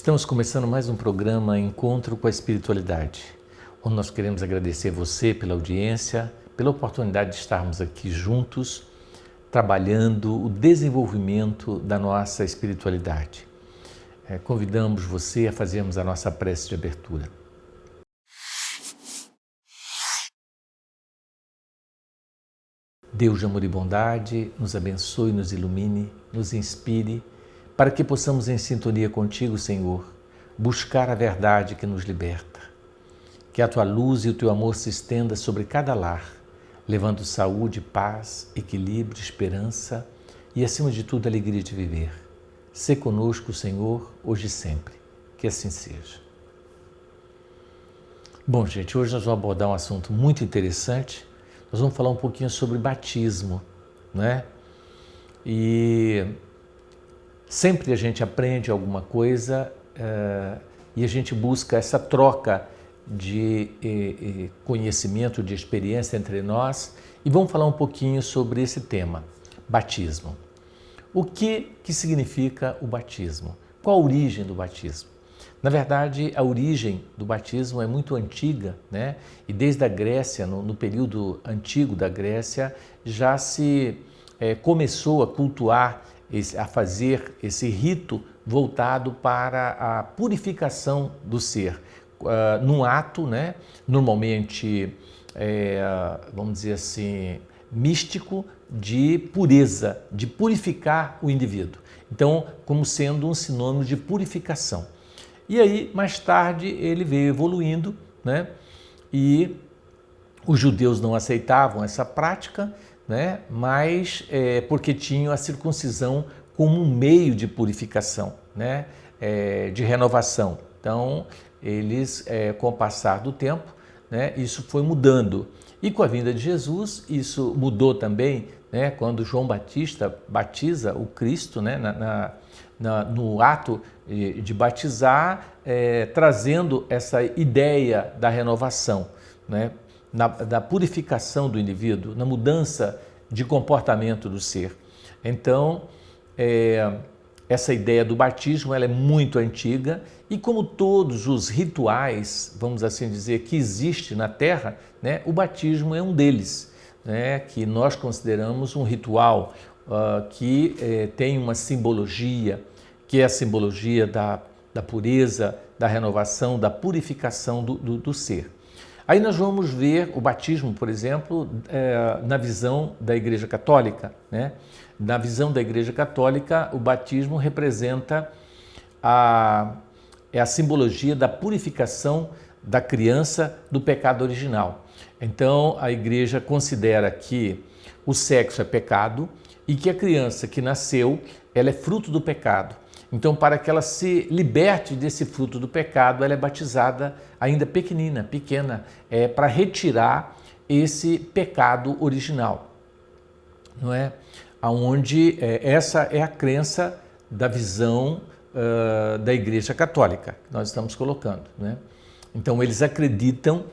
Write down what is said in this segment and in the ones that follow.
Estamos começando mais um programa Encontro com a Espiritualidade, onde nós queremos agradecer você pela audiência, pela oportunidade de estarmos aqui juntos, trabalhando o desenvolvimento da nossa espiritualidade. Convidamos você a fazermos a nossa prece de abertura. Deus de amor e bondade, nos abençoe, nos ilumine, nos inspire, para que possamos, em sintonia contigo, Senhor, buscar a verdade que nos liberta. Que a tua luz e o teu amor se estenda sobre cada lar, levando saúde, paz, equilíbrio, esperança e, acima de tudo, alegria de viver. Sê conosco, Senhor, hoje e sempre. Que assim seja. Bom, gente, hoje nós vamos abordar um assunto muito interessante. Nós vamos falar um pouquinho sobre batismo, né? E sempre a gente aprende alguma coisa e a gente busca essa troca de conhecimento, de experiência entre nós e vamos falar um pouquinho sobre esse tema, batismo. O que significa o batismo? Qual a origem do batismo? Na verdade, a origem do batismo é muito antiga, né? E desde a Grécia, no período antigo da Grécia, já se começou a cultuar, a fazer esse rito voltado para a purificação do ser, num ato, né? Normalmente, vamos dizer assim, místico, de pureza, de purificar o indivíduo. Então, como sendo um sinônimo de purificação. E aí, mais tarde, ele veio evoluindo, né? E os judeus não aceitavam essa prática, né? Mas porque tinham a circuncisão como um meio de purificação, né? De renovação. Então, eles, com o passar do tempo, né? Isso foi mudando. E com a vinda de Jesus, isso mudou também, né? Quando João Batista batiza o Cristo, né? No ato de batizar, trazendo essa ideia da renovação, né? Da purificação do indivíduo, na mudança de comportamento do ser. Então, essa ideia do batismo ela é muito antiga e como todos os rituais, vamos assim dizer, que existe na Terra, né, o batismo é um deles, né, que nós consideramos um ritual que tem uma simbologia, que é a simbologia da pureza, da renovação, da purificação do ser. Aí nós vamos ver o batismo, por exemplo, na visão da Igreja Católica, né? Na visão da Igreja Católica, o batismo representa a simbologia da purificação da criança do pecado original. Então, a Igreja considera que o sexo é pecado e que a criança que nasceu, ela é fruto do pecado. Então, para que ela se liberte desse fruto do pecado, ela é batizada ainda pequena, para retirar esse pecado original, não é? Onde essa é a crença da visão da Igreja Católica que nós estamos colocando, né? Então, eles acreditam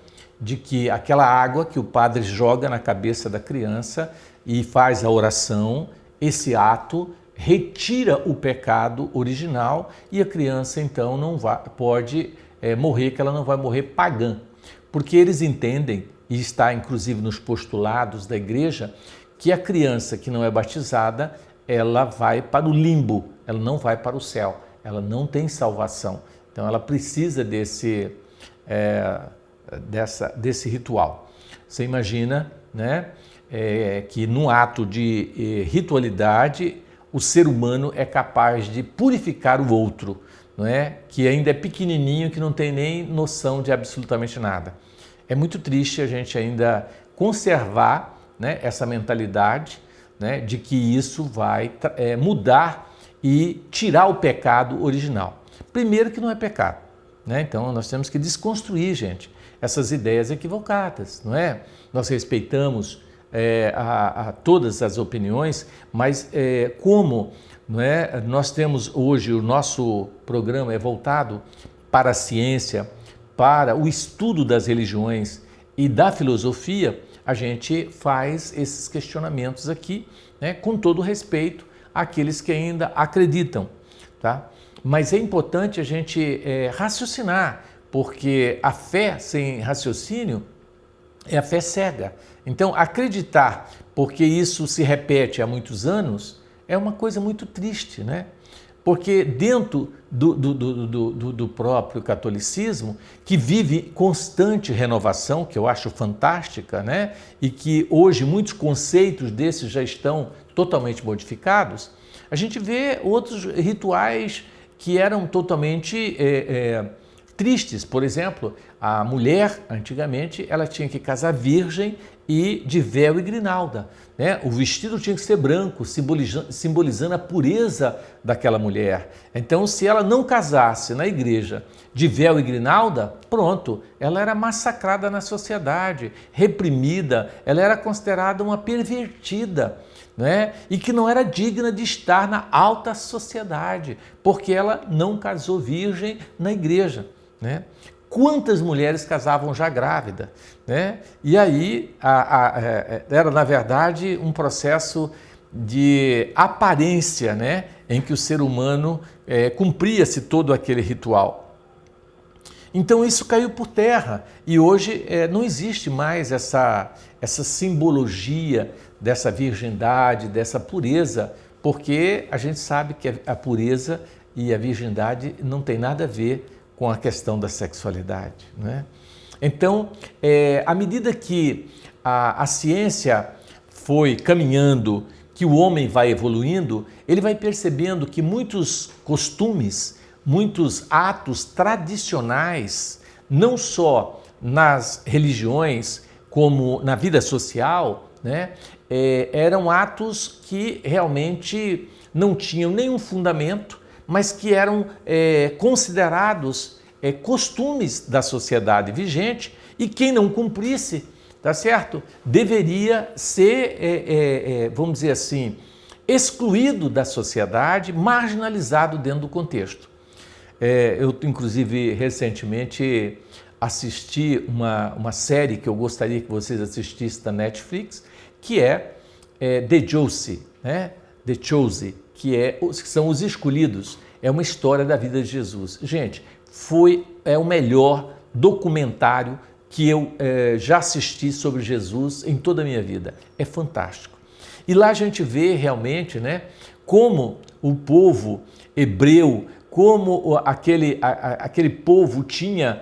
de que aquela água que o padre joga na cabeça da criança e faz a oração, esse ato retira o pecado original e a criança então não pode morrer, que ela não vai morrer pagã. Porque eles entendem, e está inclusive nos postulados da igreja, que a criança que não é batizada, ela vai para o limbo, ela não vai para o céu, ela não tem salvação. Então ela precisa desse ritual. Você imagina, né, que num ato de ritualidade, o ser humano é capaz de purificar o outro, não é? Que ainda é pequenininho, que não tem nem noção de absolutamente nada. É muito triste a gente ainda conservar, né, essa mentalidade, né, de que isso vai mudar e tirar o pecado original. Primeiro que não é pecado, né? Então nós temos que desconstruir, gente, essas ideias equivocadas, não é? Nós respeitamos a todas as opiniões, mas como, não é, nós temos hoje, o nosso programa é voltado para a ciência, para o estudo das religiões e da filosofia, a gente faz esses questionamentos aqui, né, com todo respeito àqueles que ainda acreditam, tá? Mas é importante a gente raciocinar, porque a fé sem raciocínio é a fé cega. Então, acreditar, porque isso se repete há muitos anos, é uma coisa muito triste, né? Porque dentro do próprio catolicismo, que vive constante renovação, que eu acho fantástica, né? E que hoje muitos conceitos desses já estão totalmente modificados, a gente vê outros rituais que eram totalmente tristes. Por exemplo, a mulher, antigamente, ela tinha que casar virgem e de véu e grinalda, né? O vestido tinha que ser branco, simbolizando a pureza daquela mulher. Então, se ela não casasse na igreja de véu e grinalda, pronto, ela era massacrada na sociedade, reprimida, ela era considerada uma pervertida, né? E que não era digna de estar na alta sociedade, porque ela não casou virgem na igreja, né? Quantas mulheres casavam já grávida, né? E aí era, na verdade, um processo de aparência, né? Em que o ser humano cumpria-se todo aquele ritual. Então isso caiu por terra e hoje não existe mais essa simbologia dessa virgindade, dessa pureza, porque a gente sabe que a pureza e a virgindade não tem nada a ver com a questão da sexualidade, né? Então, à medida que a ciência foi caminhando, que o homem vai evoluindo, ele vai percebendo que muitos costumes, muitos atos tradicionais, não só nas religiões, como na vida social, né, eram atos que realmente não tinham nenhum fundamento, mas que eram considerados costumes da sociedade vigente e quem não cumprisse, tá certo? Deveria ser, vamos dizer assim, excluído da sociedade, marginalizado dentro do contexto. Eu, inclusive, recentemente assisti uma série que eu gostaria que vocês assistissem da Netflix, que é The Chosen, né? The Chosen, que são os escolhidos. É uma história da vida de Jesus. Gente, é o melhor documentário que eu já assisti sobre Jesus em toda a minha vida. É fantástico. E lá a gente vê realmente, né, como o povo hebreu, como aquele povo tinha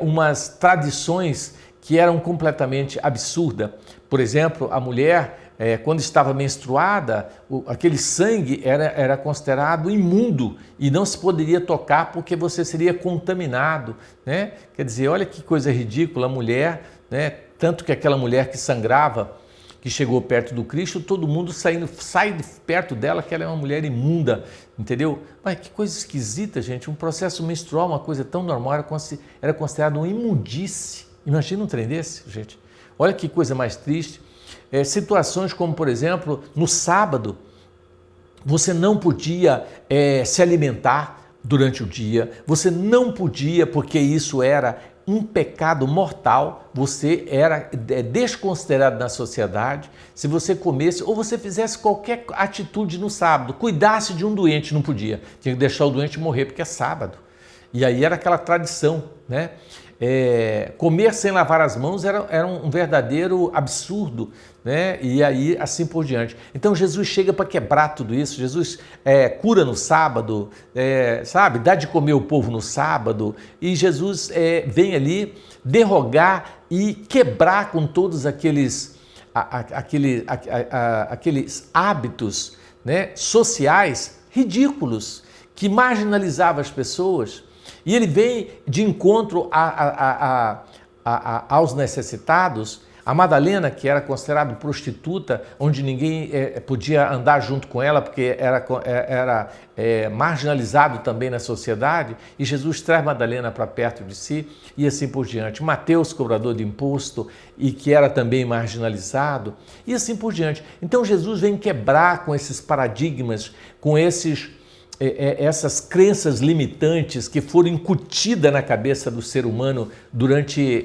umas tradições que eram completamente absurdas. Por exemplo, a mulher, quando estava menstruada, aquele sangue era considerado imundo e não se poderia tocar porque você seria contaminado, né? Quer dizer, olha que coisa ridícula a mulher, né? Tanto que aquela mulher que sangrava, que chegou perto do Cristo, todo mundo sai de perto dela, que ela é uma mulher imunda, entendeu? Mas que coisa esquisita, gente. Um processo menstrual, uma coisa tão normal, era considerado uma imundice. Imagina um trem desse, gente. Olha que coisa mais triste. Situações como, por exemplo, no sábado, você não podia se alimentar durante o dia, você não podia, porque isso era um pecado mortal, você era desconsiderado na sociedade. Se você comesse ou você fizesse qualquer atitude no sábado, cuidasse de um doente, não podia, tinha que deixar o doente morrer porque é sábado. E aí era aquela tradição, né? Comer sem lavar as mãos era um verdadeiro absurdo, né? E aí assim por diante. Então Jesus chega para quebrar tudo isso. Jesus cura no sábado, sabe? Dá de comer o povo no sábado. E Jesus vem ali derrogar e quebrar com todos aqueles hábitos, né, sociais ridículos que marginalizavam as pessoas. E ele vem de encontro aos necessitados. A Madalena, que era considerada prostituta, onde ninguém podia andar junto com ela, porque era marginalizado também na sociedade, e Jesus traz Madalena para perto de si, e assim por diante. Mateus, cobrador de imposto, e que era também marginalizado, e assim por diante. Então Jesus vem quebrar com esses paradigmas, com essas crenças limitantes que foram incutidas na cabeça do ser humano durante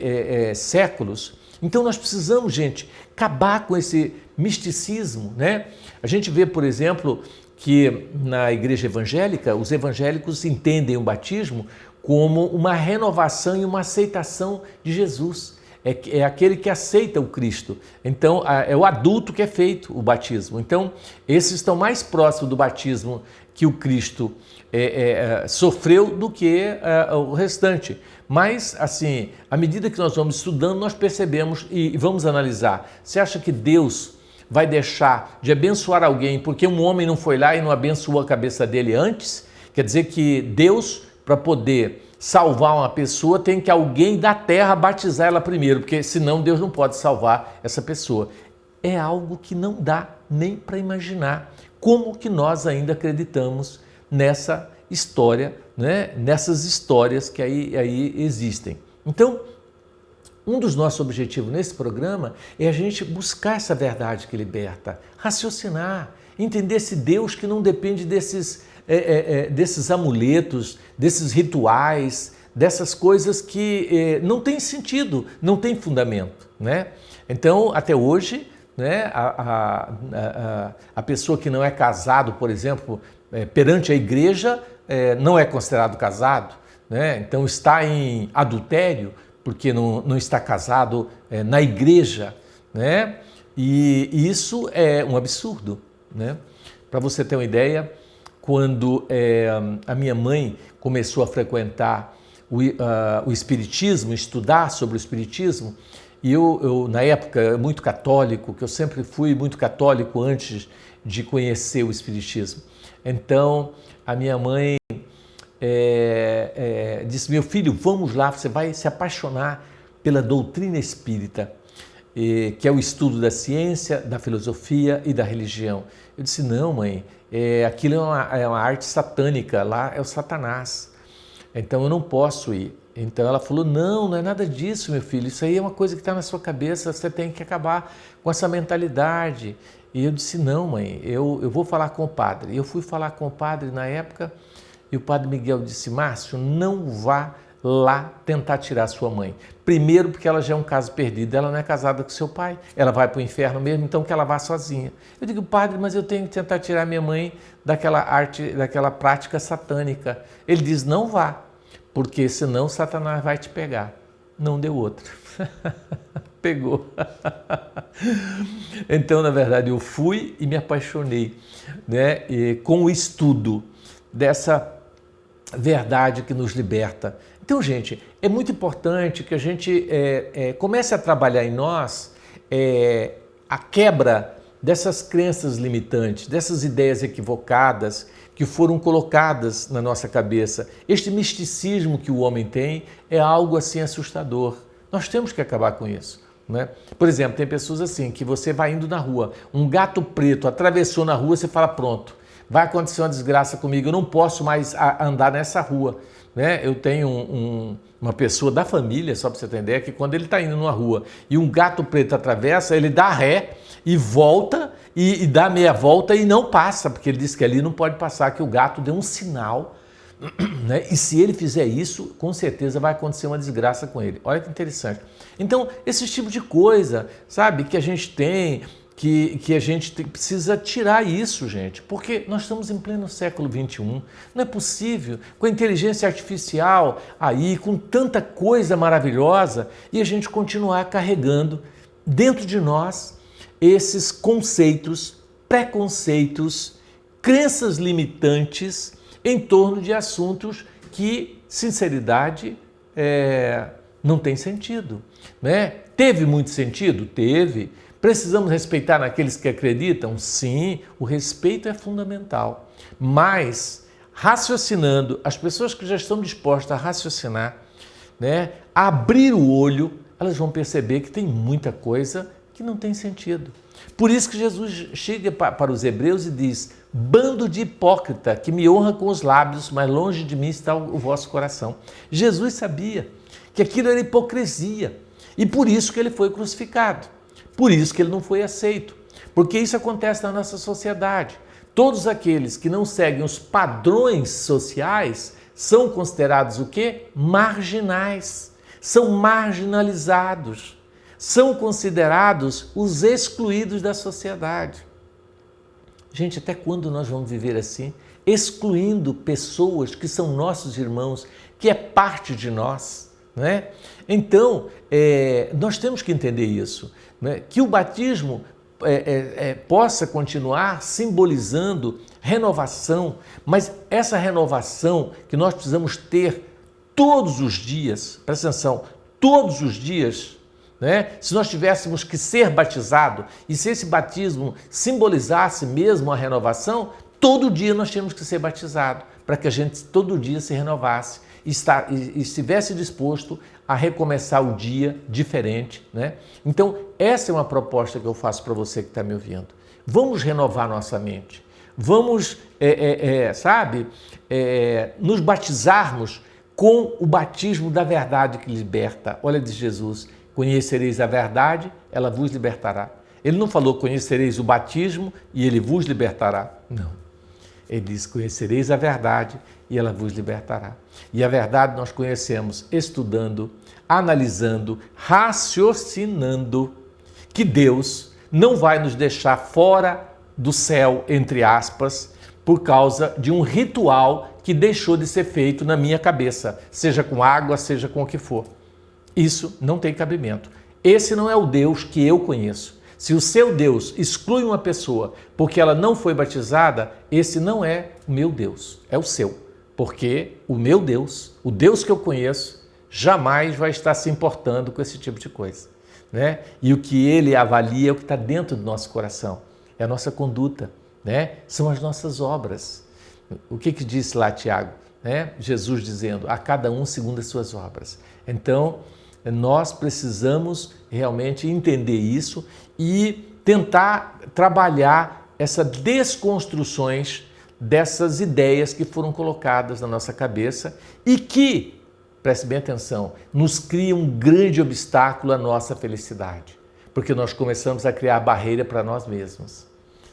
séculos. Então nós precisamos, gente, acabar com esse misticismo, né? A gente vê, por exemplo, que na igreja evangélica, os evangélicos entendem o batismo como uma renovação e uma aceitação de Jesus. É aquele que aceita o Cristo. Então, é o adulto que é feito o batismo. Então, esses estão mais próximos do batismo que o Cristo sofreu do que o restante. Mas, assim, à medida que nós vamos estudando, nós percebemos e vamos analisar. Você acha que Deus vai deixar de abençoar alguém porque um homem não foi lá e não abençoou a cabeça dele antes? Quer dizer que Deus, para poder salvar uma pessoa, tem que alguém da terra batizar ela primeiro, porque senão Deus não pode salvar essa pessoa. É algo que não dá nem para imaginar como que nós ainda acreditamos nessa história, né? Nessas histórias que aí existem. Então, um dos nossos objetivos nesse programa é a gente buscar essa verdade que liberta, raciocinar, entender esse Deus que não depende desses amuletos, desses rituais, dessas coisas que não tem sentido, não tem fundamento, né? Então, até hoje, né, a pessoa que não é casado, por exemplo, perante a igreja, não é considerado casado, né? Então está em adultério porque não está casado na igreja, né? E isso é um absurdo, né? Para você ter uma ideia, quando a minha mãe começou a frequentar o Espiritismo, estudar sobre o Espiritismo, e eu na época, muito católico, que eu sempre fui muito católico antes de conhecer o Espiritismo. Então, a minha mãe disse, meu filho, vamos lá, você vai se apaixonar pela doutrina espírita, que é o estudo da ciência, da filosofia e da religião. Eu disse, não, mãe, aquilo é uma arte satânica, lá é o Satanás, então eu não posso ir. Então ela falou, não é nada disso, meu filho, isso aí é uma coisa que está na sua cabeça, você tem que acabar com essa mentalidade. E eu disse, não, mãe, eu vou falar com o padre. E eu fui falar com o padre na época, e o padre Miguel disse, Márcio, não vá lá tentar tirar sua mãe. Primeiro porque ela já é um caso perdido, ela não é casada com seu pai, ela vai para o inferno mesmo, então que ela vá sozinha. Eu digo, padre, mas eu tenho que tentar tirar minha mãe daquela prática satânica. Ele diz, não vá, porque senão Satanás vai te pegar. Não deu outra. Pegou. Então, na verdade, eu fui e me apaixonei, né, com o estudo dessa verdade que nos liberta. Então, gente, é muito importante que a gente comece a trabalhar em nós a quebra dessas crenças limitantes, dessas ideias equivocadas que foram colocadas na nossa cabeça. Este misticismo que o homem tem é algo assim assustador. Nós temos que acabar com isso, né? Por exemplo, tem pessoas assim, que você vai indo na rua, um gato preto atravessou na rua, você fala, pronto, vai acontecer uma desgraça comigo, eu não posso mais andar nessa rua, né? Eu tenho uma pessoa da família, só para você ter ideia, que quando ele está indo numa rua e um gato preto atravessa, ele dá ré e volta e dá meia volta e não passa, porque ele diz que ali não pode passar, que o gato deu um sinal, né? E se ele fizer isso, com certeza vai acontecer uma desgraça com ele. Olha que interessante. Então, esse tipo de coisa, sabe, que a gente tem, que a gente precisa tirar isso, gente, porque nós estamos em pleno século XXI. Não é possível, com a inteligência artificial aí, com tanta coisa maravilhosa, e a gente continuar carregando dentro de nós esses conceitos, preconceitos, crenças limitantes em torno de assuntos que, sinceridade, não tem sentido, né? Teve muito sentido? Teve. Precisamos respeitar naqueles que acreditam? Sim, o respeito é fundamental. Mas, raciocinando, as pessoas que já estão dispostas a raciocinar, né, a abrir o olho, elas vão perceber que tem muita coisa que não tem sentido. Por isso que Jesus chega para os hebreus e diz, bando de hipócrita, que me honra com os lábios, mas longe de mim está o vosso coração. Jesus sabia que aquilo era hipocrisia e por isso que ele foi crucificado. Por isso que ele não foi aceito, porque isso acontece na nossa sociedade. Todos aqueles que não seguem os padrões sociais são considerados o quê? Marginais, são marginalizados, são considerados os excluídos da sociedade. Gente, até quando nós vamos viver assim? Excluindo pessoas que são nossos irmãos, que é parte de nós, não é? Então, nós temos que entender isso, não é? Que o batismo possa continuar simbolizando renovação, mas essa renovação que nós precisamos ter todos os dias, presta atenção, todos os dias, né? Se nós tivéssemos que ser batizado e se esse batismo simbolizasse mesmo a renovação, todo dia nós tínhamos que ser batizado para que a gente todo dia se renovasse e estivesse disposto a recomeçar o dia diferente, né? Então, essa é uma proposta que eu faço para você que está me ouvindo. Vamos renovar nossa mente. Vamos, nos batizarmos com o batismo da verdade que liberta. Olha, diz Jesus, conhecereis a verdade, ela vos libertará. Ele não falou conhecereis o batismo e ele vos libertará. Não. Ele diz, conhecereis a verdade e ela vos libertará. E a verdade nós conhecemos estudando, analisando, raciocinando que Deus não vai nos deixar fora do céu, entre aspas, por causa de um ritual que deixou de ser feito na minha cabeça, seja com água, seja com o que for. Isso não tem cabimento. Esse não é o Deus que eu conheço. Se o seu Deus exclui uma pessoa porque ela não foi batizada, esse não é o meu Deus, é o seu. Porque o meu Deus, o Deus que eu conheço, jamais vai estar se importando com esse tipo de coisa, né? E o que ele avalia é o que está dentro do nosso coração, é a nossa conduta, né? São as nossas obras. O que disse lá Tiago, né? Jesus dizendo, a cada um segundo as suas obras. Então, nós precisamos realmente entender isso e tentar trabalhar essas desconstruções dessas ideias que foram colocadas na nossa cabeça e que, preste bem atenção, nos cria um grande obstáculo à nossa felicidade, porque nós começamos a criar barreira para nós mesmos.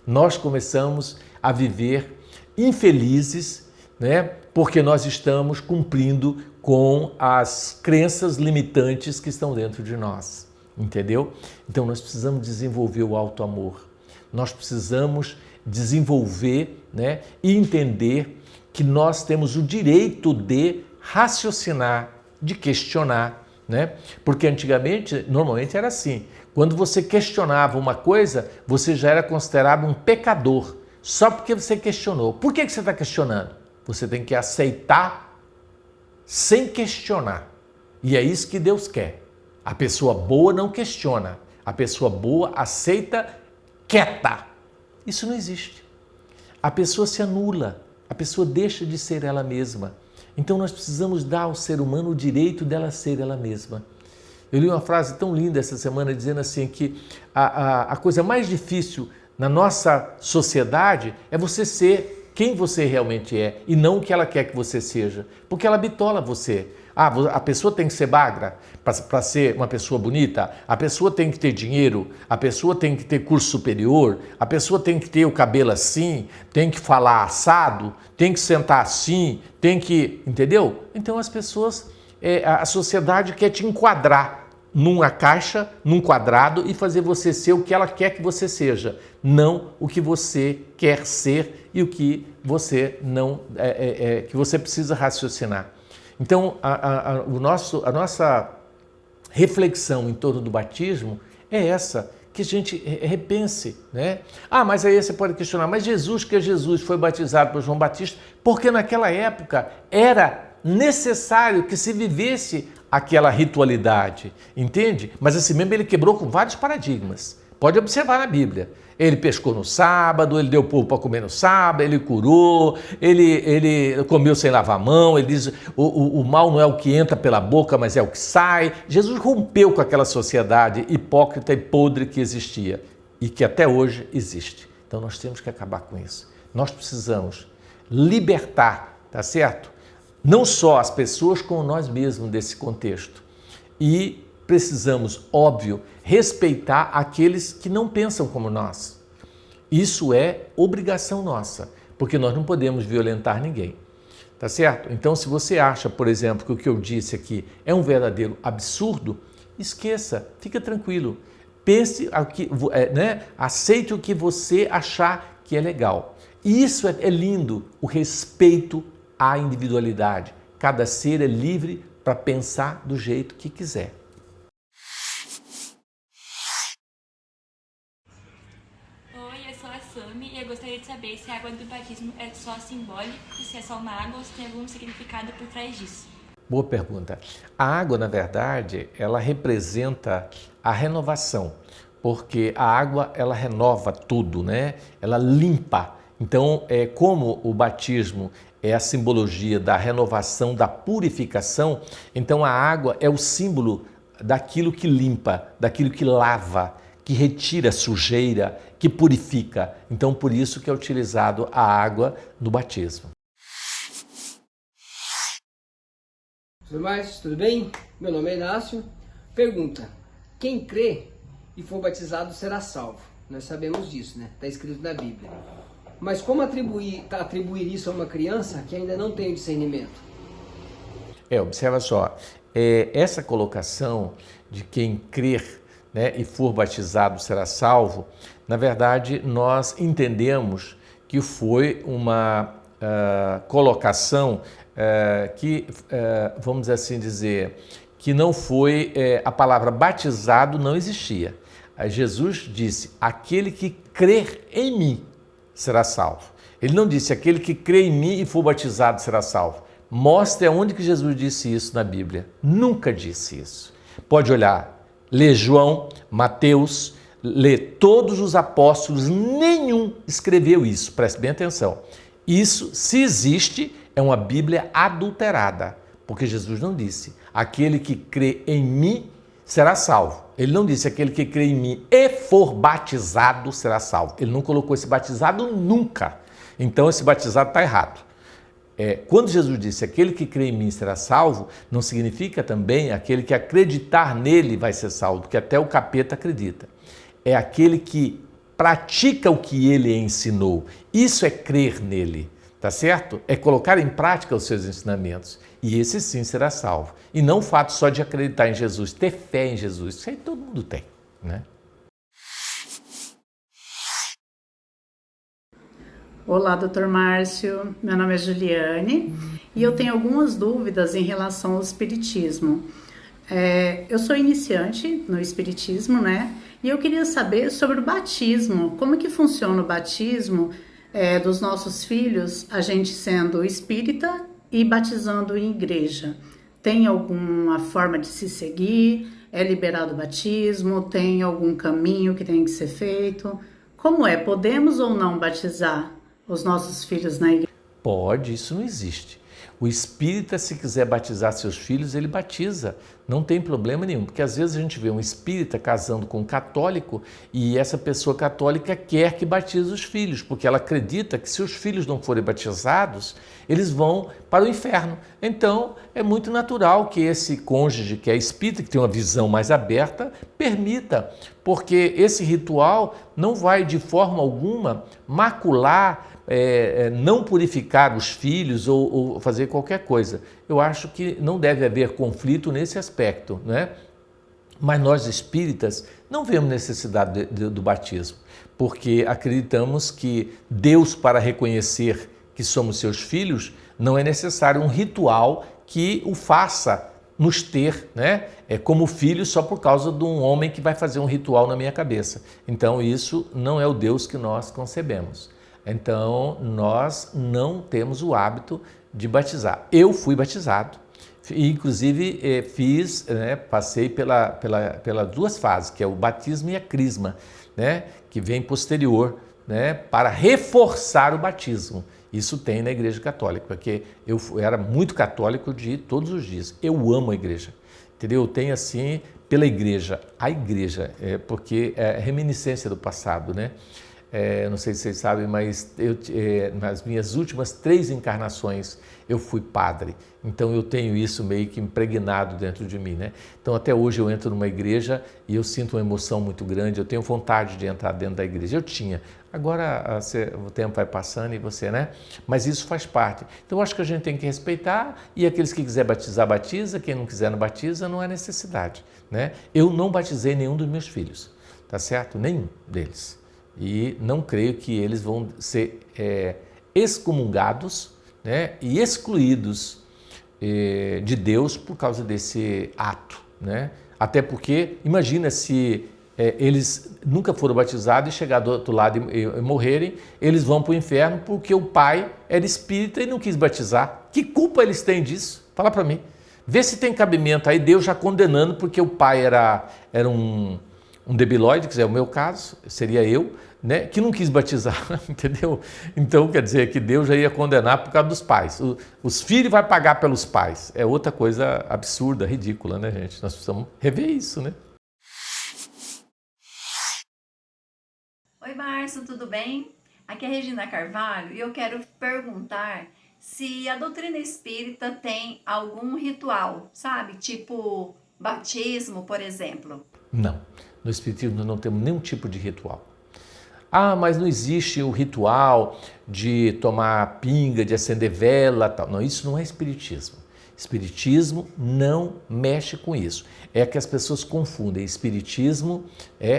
Nós começamos a viver infelizes, né? Porque nós estamos cumprindo com as crenças limitantes que estão dentro de nós, entendeu? Então nós precisamos desenvolver o auto-amor, nós precisamos desenvolver, né, e entender que nós temos o direito de raciocinar, de questionar, né? Porque antigamente, normalmente era assim, quando você questionava uma coisa, você já era considerado um pecador, só porque você questionou. Por que você está questionando? Você tem que aceitar sem questionar. E é isso que Deus quer. A pessoa boa não questiona. A pessoa boa aceita quieta. Isso não existe. A pessoa se anula. A pessoa deixa de ser ela mesma. Então nós precisamos dar ao ser humano o direito dela ser ela mesma. Eu li uma frase tão linda essa semana dizendo assim que a coisa mais difícil na nossa sociedade é você ser quem você realmente é e não o que ela quer que você seja, porque ela bitola você. A pessoa tem que ser magra para ser uma pessoa bonita, a pessoa tem que ter dinheiro, a pessoa tem que ter curso superior, a pessoa tem que ter o cabelo assim, tem que falar assado, tem que sentar assim, tem que... Entendeu? Então as pessoas, a sociedade quer te enquadrar numa caixa, num quadrado e fazer você ser o que ela quer que você seja, não o que você quer ser e o que você não que você precisa raciocinar. Então, a nossa reflexão em torno do batismo é essa, que a gente repense, né? Mas aí você pode questionar, mas Jesus, que Jesus foi batizado por João Batista, porque naquela época era necessário que se vivesse aquela ritualidade, entende? Mas assim mesmo ele quebrou com vários paradigmas. Pode observar na Bíblia. Ele pescou no sábado, ele deu povo para comer no sábado, ele curou, ele comeu sem lavar a mão, ele diz o mal não é o que entra pela boca, mas é o que sai. Jesus rompeu com aquela sociedade hipócrita e podre que existia e que até hoje existe. Então nós temos que acabar com isso. Nós precisamos libertar, tá certo? Não só as pessoas, como nós mesmos desse contexto. E precisamos, óbvio, respeitar aqueles que não pensam como nós. Isso é obrigação nossa, porque nós não podemos violentar ninguém. Tá certo? Então, se você acha, por exemplo, que o que eu disse aqui é um verdadeiro absurdo, esqueça, fica tranquilo. Pense, aceite o que você achar que é legal. E isso é lindo, o respeito à individualidade. Cada ser é livre para pensar do jeito que quiser. Oi, eu sou a Sami e eu gostaria de saber se a água do batismo é só simbólica, se é só uma água ou se tem algum significado por trás disso. Boa pergunta. A água, na verdade, ela representa a renovação, porque a água, ela renova tudo, né? Ela limpa. Então, como o batismo é a simbologia da renovação, da purificação, então a água é o símbolo daquilo que limpa, daquilo que lava, que retira sujeira, que purifica. Então, por isso que é utilizado a água no batismo. Tudo mais? Tudo bem? Meu nome é Inácio. Pergunta: quem crê e for batizado será salvo? Nós sabemos disso, né? Está escrito na Bíblia. Mas como atribuir isso a uma criança que ainda não tem o discernimento? Observa só, essa colocação de quem crer, né, e for batizado será salvo, na verdade nós entendemos que foi uma colocação que, vamos assim dizer, que não foi, a palavra batizado não existia. Jesus disse, aquele que crer em mim será salvo. Ele não disse, aquele que crê em mim e for batizado será salvo. Mostre aonde que Jesus disse isso na Bíblia. Nunca disse isso. Pode olhar, lê João, Mateus, lê todos os apóstolos, nenhum escreveu isso, preste bem atenção. Isso, se existe, é uma Bíblia adulterada, porque Jesus não disse, aquele que crê em mim será salvo. Ele não disse, aquele que crê em mim e for batizado será salvo. Ele não colocou esse batizado nunca. Então esse batizado está errado. Quando Jesus disse, aquele que crê em mim será salvo, não significa também aquele que acreditar nele vai ser salvo, porque até o capeta acredita. É aquele que pratica o que ele ensinou. Isso é crer nele, tá certo? É colocar em prática os seus ensinamentos. E esse sim será salvo. E não o fato só de acreditar em Jesus, ter fé em Jesus. Isso aí todo mundo tem, né? Olá, Dr. Márcio. Meu nome é Juliane e eu tenho algumas dúvidas em relação ao espiritismo. Eu sou iniciante no espiritismo, né? E eu queria saber sobre o batismo. Como é que funciona o batismo dos nossos filhos, a gente sendo espírita e batizando em igreja? Tem alguma forma de se seguir? É liberado o batismo? Tem algum caminho que tem que ser feito? Como é? Podemos ou não batizar os nossos filhos na igreja? Pode, isso não existe. O espírita, se quiser batizar seus filhos, ele batiza. Não tem problema nenhum, porque às vezes a gente vê um espírita casando com um católico e essa pessoa católica quer que batize os filhos, porque ela acredita que se os filhos não forem batizados, eles vão para o inferno. Então, é muito natural que esse cônjuge, que é espírita, que tem uma visão mais aberta, permita, porque esse ritual não vai de forma alguma macular, não purificar os filhos ou fazer qualquer coisa. Eu acho que não deve haver conflito nesse aspecto, né? Mas nós espíritas não vemos necessidade do batismo, porque acreditamos que Deus, para reconhecer que somos seus filhos, não é necessário um ritual que o faça nos ter, né? Como filho só por causa de um homem que vai fazer um ritual na minha cabeça. Então isso não é o Deus que nós concebemos. Então, nós não temos o hábito de batizar. Eu fui batizado, e inclusive fiz, passei pelas duas fases, que é o batismo e a crisma, né, que vem posterior, né, para reforçar o batismo. Isso tem na Igreja Católica, porque eu era muito católico de ir todos os dias. Eu amo a Igreja, entendeu? Eu tenho assim, pela Igreja, a Igreja, porque é reminiscência do passado, né? Não sei se vocês sabem, mas nas minhas últimas 3 encarnações eu fui padre, então eu tenho isso meio que impregnado dentro de mim, né? Então até hoje eu entro numa igreja e eu sinto uma emoção muito grande, eu tenho vontade de entrar dentro da igreja, eu tinha, agora o tempo vai passando e você, né? Mas isso faz parte, então eu acho que a gente tem que respeitar e aqueles que quiser batizar, batiza, quem não quiser não batiza, não há necessidade, né? Eu não batizei nenhum dos meus filhos, tá certo? Nenhum deles. E não creio que eles vão ser excomungados, né, e excluídos de Deus por causa desse ato, né? Até porque, imagina se eles nunca foram batizados e chegar do outro lado e morrerem, eles vão para o inferno porque o pai era espírita e não quis batizar. Que culpa eles têm disso? Fala para mim. Vê se tem cabimento aí, Deus já condenando porque o pai era um debilóide, que é o meu caso, seria eu, né, que não quis batizar, entendeu? Então quer dizer que Deus já ia condenar por causa dos pais. Os filhos vai pagar pelos pais. É outra coisa absurda, ridícula, né, gente? Nós precisamos rever isso, né? Oi, Márcio, tudo bem? Aqui é Regina Carvalho e eu quero perguntar se a doutrina espírita tem algum ritual, sabe? Tipo batismo, por exemplo. Não, no espiritismo nós não temos nenhum tipo de ritual. Ah, mas não existe o ritual de tomar pinga, de acender vela, tal. Não, isso não é espiritismo. Espiritismo não mexe com isso. É que as pessoas confundem espiritismo,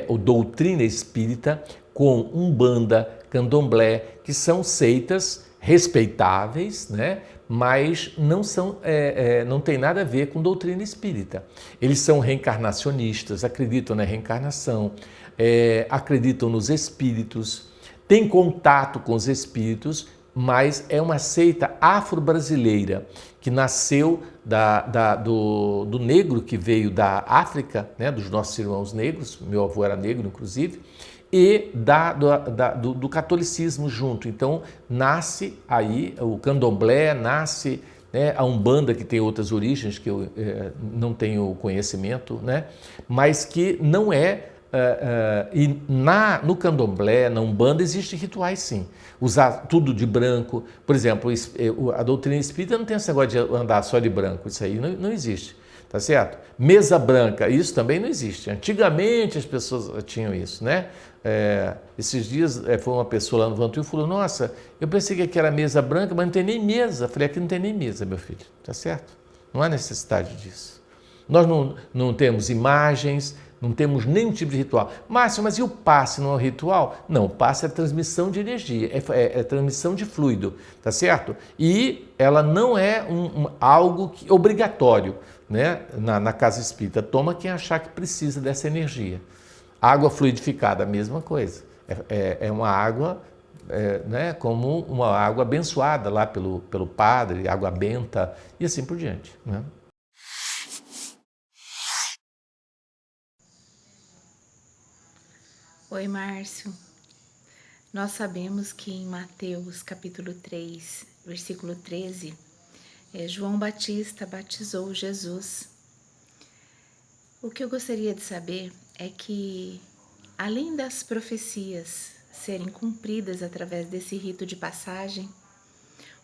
ou doutrina espírita, com umbanda, candomblé, que são seitas respeitáveis, né? Mas não tem nada a ver com doutrina espírita. Eles são reencarnacionistas, acreditam na reencarnação, acreditam nos espíritos, têm contato com os espíritos, mas é uma seita afro-brasileira que nasceu do negro que veio da África, né, dos nossos irmãos negros, meu avô era negro inclusive, e do catolicismo junto. Então nasce aí o candomblé, nasce, né, a umbanda, que tem outras origens que eu não tenho conhecimento, né, mas que não é. No candomblé, na umbanda, existem rituais sim. Usar tudo de branco. Por exemplo, a doutrina espírita não tem esse negócio de andar só de branco. Isso aí não existe. Tá certo? Mesa branca, isso também não existe. Antigamente as pessoas tinham isso, né? Esses dias foi uma pessoa lá no Vantuil e falou: nossa, eu pensei que aqui era mesa branca, mas não tem nem mesa. Eu falei: aqui não tem nem mesa, meu filho. Tá certo? Não há necessidade disso. Nós não temos imagens, não temos nenhum tipo de ritual. Márcio, mas e o passe não é um ritual? Não, o passe é transmissão de energia, é transmissão de fluido, tá certo? E ela não é algo obrigatório, né? Na casa espírita. Toma quem achar que precisa dessa energia. Água fluidificada, a mesma coisa. É uma água, né, como uma água abençoada lá pelo padre, água benta e assim por diante, né? Oi, Márcio. Nós sabemos que em Mateus capítulo 3, versículo 13, João Batista batizou Jesus. O que eu gostaria de saber é que, além das profecias serem cumpridas através desse rito de passagem,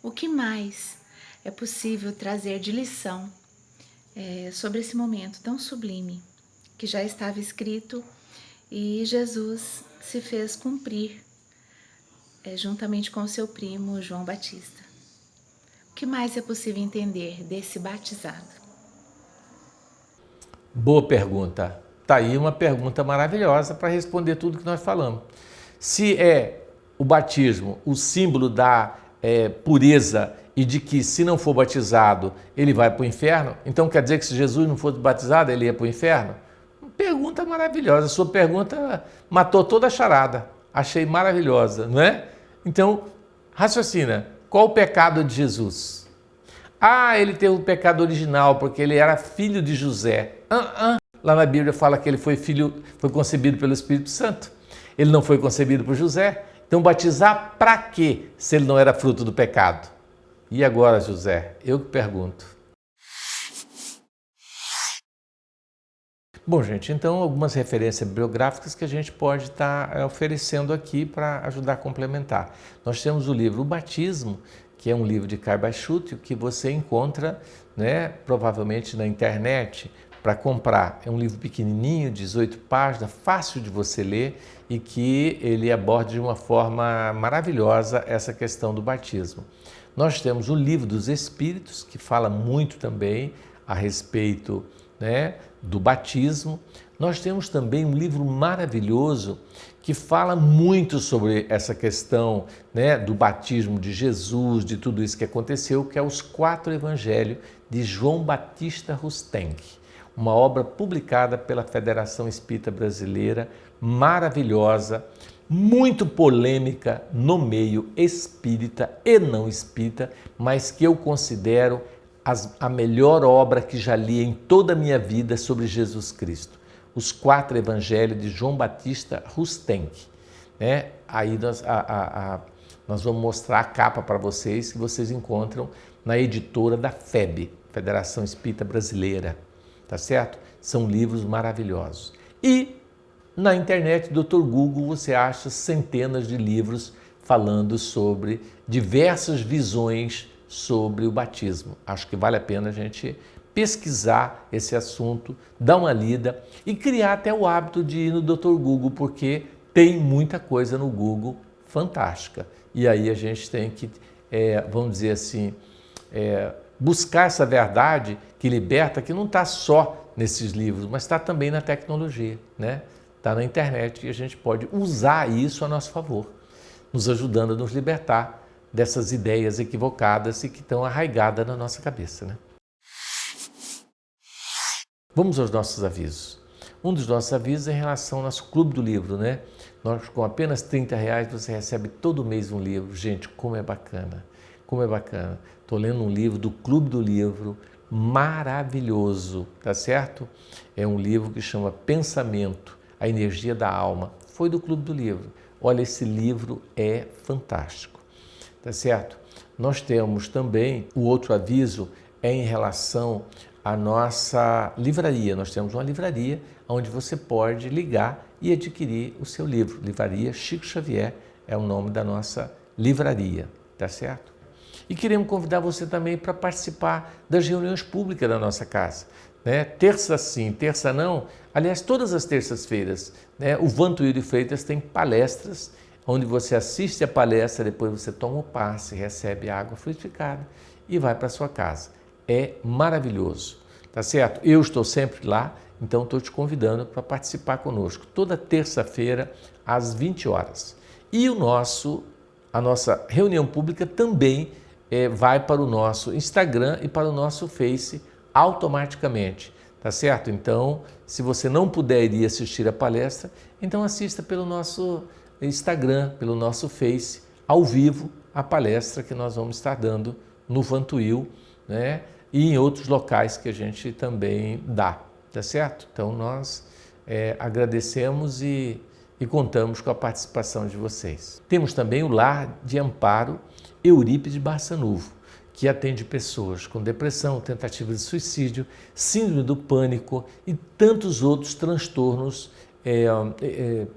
o que mais é possível trazer de lição sobre esse momento tão sublime que já estava escrito e Jesus se fez cumprir juntamente com o seu primo João Batista. O que mais é possível entender desse batizado? Boa pergunta. Está aí uma pergunta maravilhosa para responder tudo que nós falamos. Se é o batismo o símbolo da pureza e de que se não for batizado ele vai para o inferno, então quer dizer que se Jesus não fosse batizado ele ia para o inferno? Pergunta maravilhosa, sua pergunta matou toda a charada, achei maravilhosa, não é? Então, raciocina, qual o pecado de Jesus? Ah, ele teve o pecado original, porque ele era filho de José. Lá na Bíblia fala que ele foi concebido pelo Espírito Santo, ele não foi concebido por José, então batizar para quê, se ele não era fruto do pecado? E agora, José, eu que pergunto. Bom, gente, então algumas referências bibliográficas que a gente pode estar oferecendo aqui para ajudar a complementar. Nós temos o livro O Batismo, que é um livro de Karl Barchuti, que você encontra, né, provavelmente na internet para comprar. É um livro pequenininho, 18 páginas, fácil de você ler e que ele aborda de uma forma maravilhosa essa questão do batismo. Nós temos o Livro dos Espíritos, que fala muito também a respeito, né, do batismo. Nós temos também um livro maravilhoso que fala muito sobre essa questão, né, do batismo de Jesus, de tudo isso que aconteceu, que é Os 4 Evangelhos de João Batista Rustenck, uma obra publicada pela Federação Espírita Brasileira, maravilhosa, muito polêmica no meio espírita e não espírita, mas que eu considero a melhor obra que já li em toda a minha vida sobre Jesus Cristo. Os 4 Evangelhos de João Batista Rustenck. Né? Aí nós vamos mostrar a capa para vocês, que vocês encontram na editora da FEB, Federação Espírita Brasileira. Tá certo? São livros maravilhosos. E na internet, Dr. Google, você acha centenas de livros falando sobre diversas visões sobre o batismo. Acho que vale a pena a gente pesquisar esse assunto, dar uma lida e criar até o hábito de ir no Dr. Google, porque tem muita coisa no Google fantástica. E aí a gente tem que, vamos dizer assim, buscar essa verdade que liberta, que não está só nesses livros, mas está também na tecnologia, né? Está na internet e a gente pode usar isso a nosso favor, nos ajudando a nos libertar dessas ideias equivocadas e que estão arraigadas na nossa cabeça, né? Vamos aos nossos avisos. Um dos nossos avisos é em relação ao nosso Clube do Livro, né? Nós, com apenas R$30 você recebe todo mês um livro. Gente, como é bacana, como é bacana. Estou lendo um livro do Clube do Livro, maravilhoso, tá certo? É um livro que chama Pensamento, a Energia da Alma. Foi do Clube do Livro. Olha, esse livro é fantástico, tá certo? Nós temos também, o outro aviso é em relação à nossa livraria. Nós temos uma livraria onde você pode ligar e adquirir o seu livro. Livraria Chico Xavier é o nome da nossa livraria, tá certo? E queremos convidar você também para participar das reuniões públicas da nossa casa, né? Terça sim, terça não. Aliás, todas as terças-feiras, né, o Vantuil de Freitas tem palestras onde você assiste a palestra, depois você toma o passe, recebe água frutificada e vai para a sua casa. É maravilhoso, tá certo? Eu estou sempre lá, então estou te convidando para participar conosco, toda terça-feira às 20 horas. E a nossa reunião pública também vai para o nosso Instagram e para o nosso Face automaticamente, tá certo? Então, se você não puder ir assistir a palestra, então assista pelo nosso Instagram, pelo nosso Face, ao vivo, a palestra que nós vamos estar dando no Vantuil, né? E em outros locais que a gente também dá, tá certo? Então, nós agradecemos e contamos com a participação de vocês. Temos também o Lar de Amparo Eurípides Barçanuvo, que atende pessoas com depressão, tentativa de suicídio, síndrome do pânico e tantos outros transtornos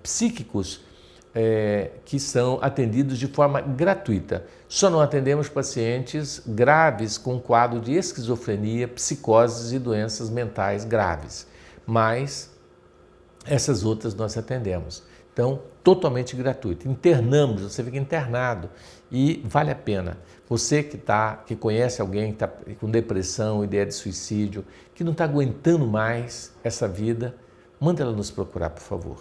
psíquicos que são atendidos de forma gratuita. Só não atendemos pacientes graves com quadro de esquizofrenia, psicoses e doenças mentais graves, mas essas outras nós atendemos. Então, totalmente gratuito. Internamos, você fica internado e vale a pena. Você que conhece alguém que está com depressão, ideia de suicídio, que não está aguentando mais essa vida, manda ela nos procurar, por favor.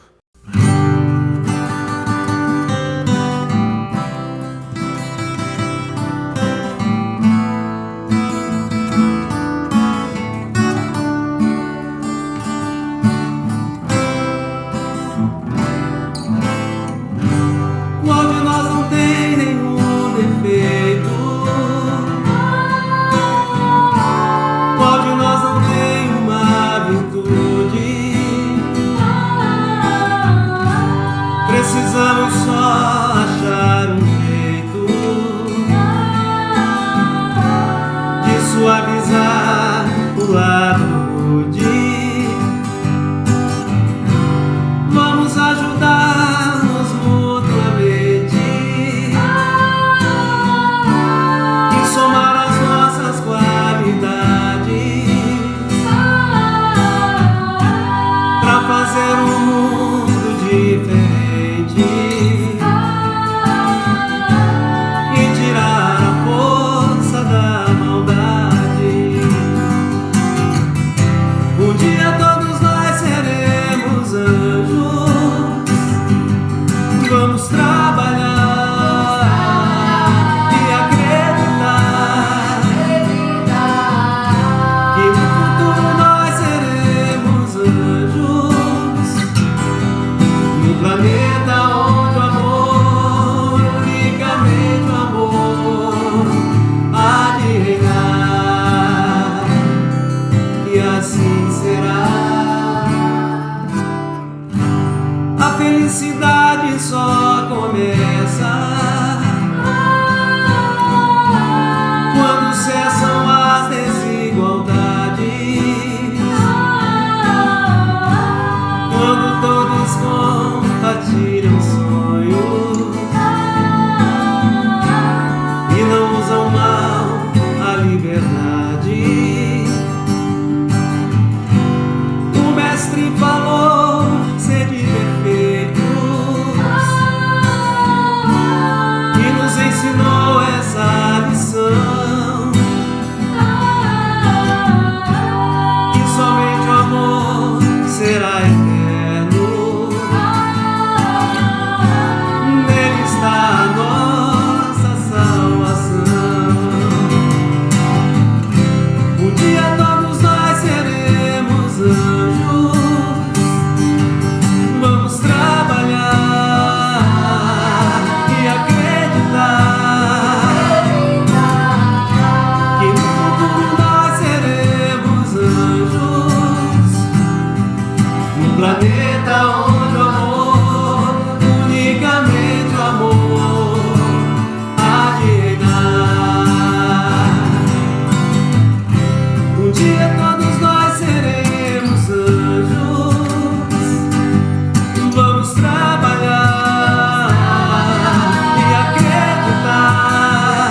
Qual de nós não tem uma virtude? planeta onde o amor, unicamente o amor, há de reinar, e assim será. A felicidade só começa quando cessam as desigualdades, quando todos compartilham sonhos e não usam mal a liberdade. O mestre falou: sede perfeitos, e nos ensinou essa lição, que somente o amor será eterno. Nele está a nossa salvação. Um dia todos nós seremos anjos. Vamos trabalhar e acreditar que no futuro nós seremos anjos, num planeta onde o amor, unicamente o amor, há de reinar. Um dia todos nós seremos anjos. Vamos trabalhar e acreditar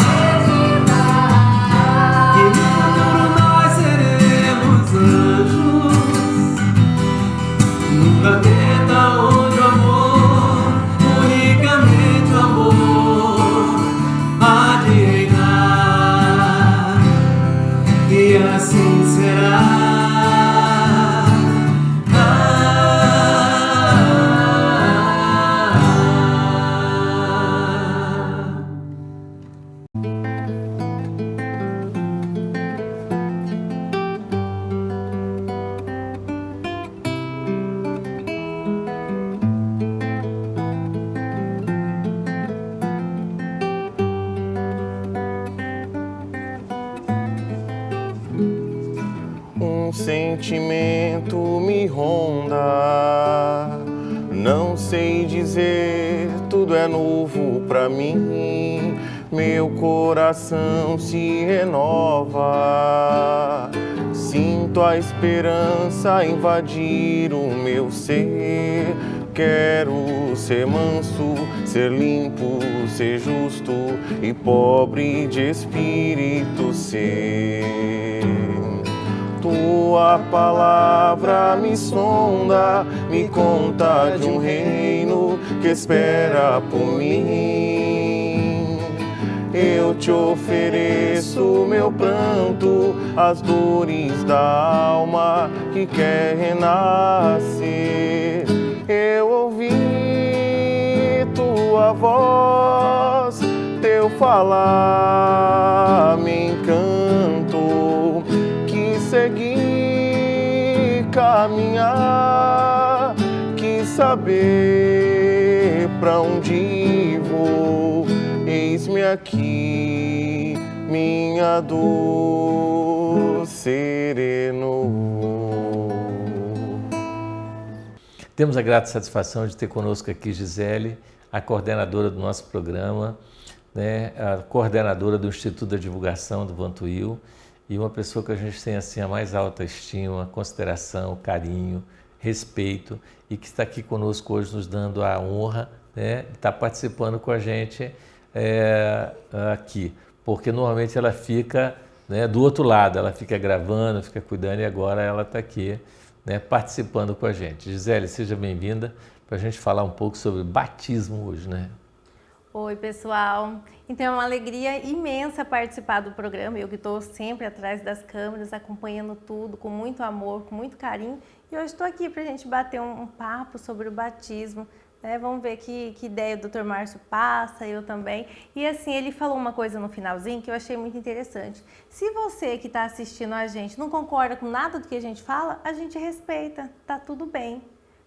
que no futuro nós seremos anjos, num planeta onde o amor, unicamente o amor, há de reinar, e assim será. Um sentimento me ronda, não sei dizer, tudo é novo pra mim. Meu coração se renova, sinto a esperança invadir o meu ser. Quero ser manso, ser limpo, ser justo e pobre de espírito ser. Tua palavra me sonda, me conta de um reino que espera por mim. Eu te ofereço meu pranto, as dores da alma que quer renascer. Eu ouvi tua voz, teu falar me encantou. Quis seguir, caminhar, quis saber pra onde vou. Eis-me aqui, minha dor serenou. Temos a grata satisfação de ter conosco aqui Gisele, a coordenadora do nosso programa, né, a coordenadora do Instituto da Divulgação do Vantuil, e uma pessoa que a gente tem assim a mais alta estima, consideração, carinho, respeito, e que está aqui conosco hoje nos dando a honra, né, de estar participando com a gente aqui, porque normalmente ela fica, né, do outro lado, ela fica gravando, fica cuidando, e agora ela está aqui, né, participando com a gente. Gisele, seja bem-vinda para a gente falar um pouco sobre batismo hoje, né? Oi, pessoal. Então é uma alegria imensa participar do programa. Eu que estou sempre atrás das câmeras, acompanhando tudo com muito amor, com muito carinho. E hoje estou aqui para a gente bater um papo sobre o batismo. Né? Vamos ver que ideia o Dr. Márcio passa, eu também. E assim, ele falou uma coisa no finalzinho que eu achei muito interessante. Se você que está assistindo a gente não concorda com nada do que a gente fala, a gente respeita, tá tudo bem.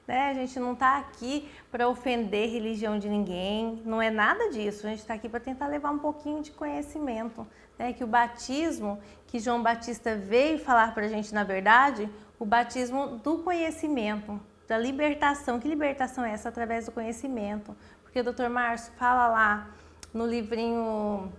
né? A gente não está aqui para ofender religião de ninguém, não é nada disso. A gente está aqui para tentar levar um pouquinho de conhecimento, né? Que o batismo que João Batista veio falar para a gente, na verdade, o batismo do conhecimento, da libertação. Que libertação é essa? Através do conhecimento. Porque o Dr. Márcio fala lá no livrinho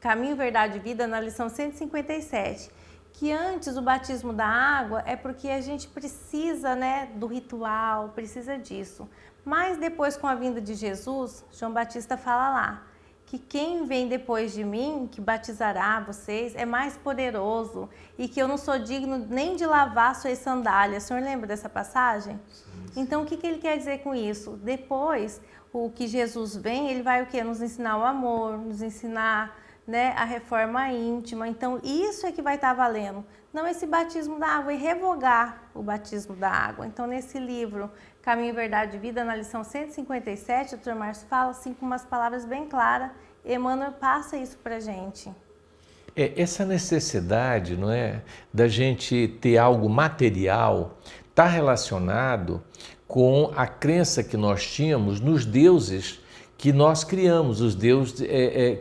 Caminho, Verdade e Vida, na lição 157, que antes o batismo da água é porque a gente precisa, né, do ritual, precisa disso. Mas depois, com a vinda de Jesus, João Batista fala lá que quem vem depois de mim, que batizará vocês, é mais poderoso e que eu não sou digno nem de lavar suas sandálias. O senhor lembra dessa passagem? Sim. Então, o que ele quer dizer com isso? Depois, o que Jesus vem, ele vai o quê? Nos ensinar o amor, nos ensinar, né, a reforma íntima. Então, isso é que vai estar valendo. Não esse batismo da água e revogar o batismo da água. Então, nesse livro, Caminho, Verdade e Vida, na lição 157, o Dr. Márcio fala assim com umas palavras bem claras. Emmanuel passa isso pra gente. Essa necessidade, não é, da gente ter algo material está relacionado com a crença que nós tínhamos nos deuses que nós criamos, os deuses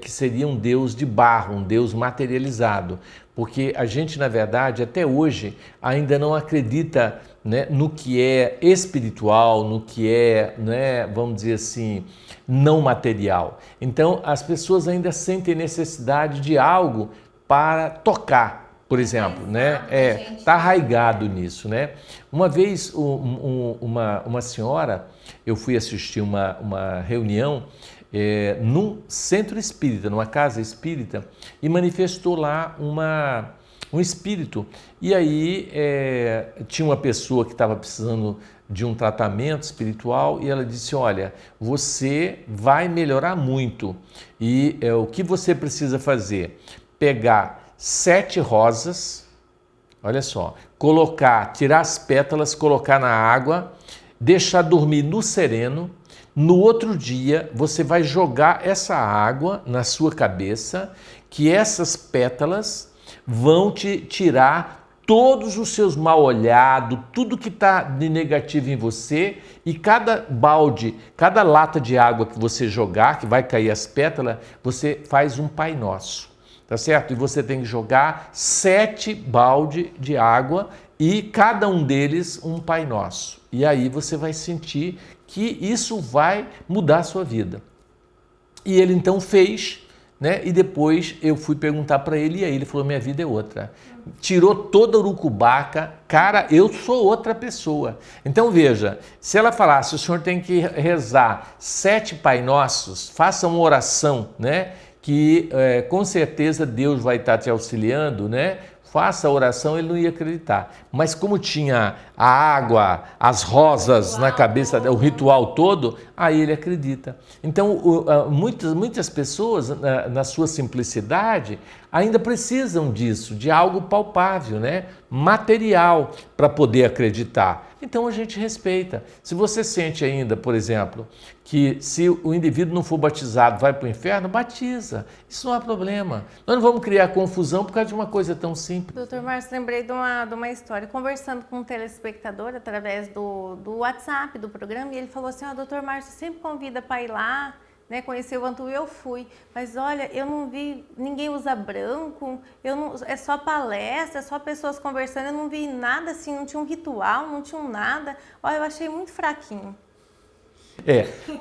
que seria um Deus de barro, um Deus materializado, porque a gente, na verdade, até hoje, ainda não acredita, né, no que é espiritual, no que é, né, vamos dizer assim, não material. Então, as pessoas ainda sentem necessidade de algo para tocar. Por exemplo, né? Tá arraigado nisso, né? Uma vez uma senhora, eu fui assistir uma reunião num centro espírita, numa casa espírita, e manifestou lá um espírito. E aí tinha uma pessoa que estava precisando de um tratamento espiritual e ela disse: olha, você vai melhorar muito e o que você precisa fazer? Pegar 7 rosas, olha só, tirar as pétalas, colocar na água, deixar dormir no sereno. No outro dia, você vai jogar essa água na sua cabeça, que essas pétalas vão te tirar todos os seus mal-olhados, tudo que está de negativo em você, e cada balde, cada lata de água que você jogar, que vai cair as pétalas, você faz um Pai Nosso. Tá certo? E você tem que jogar 7 baldes de água e cada um deles um Pai Nosso. E aí você vai sentir que isso vai mudar a sua vida. E ele então fez, né? E depois eu fui perguntar para ele e aí ele falou: minha vida é outra. Tirou toda a urucubaca, cara, eu sou outra pessoa. Então veja, se ela falasse: o senhor tem que rezar 7 Pai Nossos, faça uma oração, né? Que com certeza Deus vai estar te auxiliando, né? Faça a oração, ele não ia acreditar. Mas como tinha a água, as rosas na cabeça, o ritual todo, aí ele acredita. Então, muitas pessoas, na sua simplicidade, ainda precisam disso, de algo palpável, né? Material, para poder acreditar. Então a gente respeita. Se você sente ainda, por exemplo, que se o indivíduo não for batizado vai para o inferno, batiza. Isso não há problema. Nós não vamos criar confusão por causa de uma coisa tão simples. Doutor Márcio, lembrei de uma história. Conversando com um telespectador através do WhatsApp do programa, e ele falou assim: doutor Márcio sempre convida para ir lá, né, conhecer o Vantu, eu fui, mas olha, eu não vi, ninguém usa branco, é só palestra, é só pessoas conversando, eu não vi nada assim, não tinha um ritual, não tinha nada. Olha, eu achei muito fraquinho.